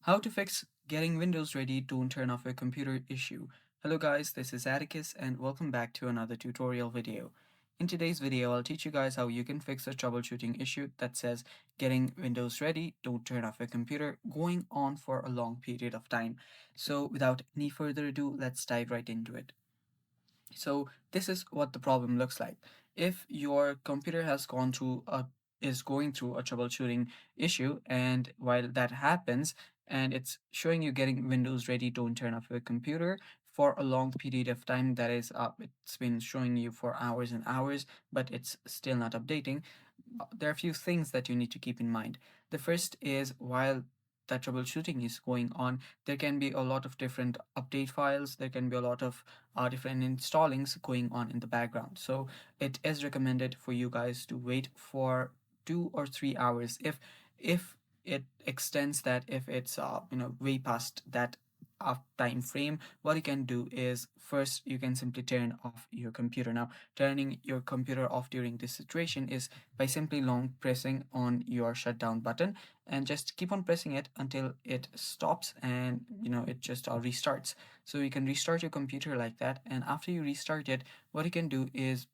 How to fix getting Windows ready, don't turn off your computer issue. Hello guys, this is Atticus and welcome back to another tutorial video. In today's video, I'll teach you guys how you can fix a troubleshooting issue that says getting Windows ready, don't turn off your computer, going on for a long period of time. So without any further ado, let's dive right into it. So this is what the problem looks like. If your computer has gone through a is going through a troubleshooting issue, and while that happens and it's showing you getting Windows ready, don't turn off your computer for a long period of time, that is it's been showing you for hours and hours, but it's still not updating. There are a few things that you need to keep in mind. The first is, while that troubleshooting is going on, there can be a lot of different update files, there can be a lot of different installings going on in the background. So it is recommended for you guys to wait for 2 or 3 hours. If it extends that, if it's way past that time frame, what you can do is, first you can simply turn off your computer. Now, turning your computer off during this situation is by simply long pressing on your shutdown button, and just keep on pressing it until it stops, and it just restarts. So you can restart your computer like that, and after you restart it, what you can do is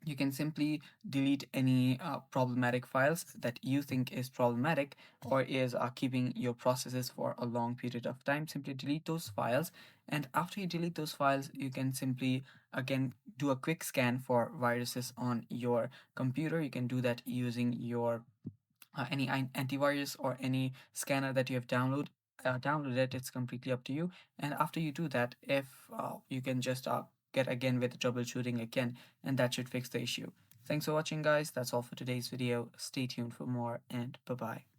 you can simply delete any problematic files that you think is problematic or is keeping your processes for a long period of time. Simply delete those files, and after you delete those files, you can simply again do a quick scan for viruses on your computer. You can do that using your any antivirus or any scanner that you have downloaded. It's completely up to you. And after you do that, if you can just get again with troubleshooting again, and that should fix the issue. Thanks for watching, guys. That's all for today's video. Stay tuned for more, and bye bye.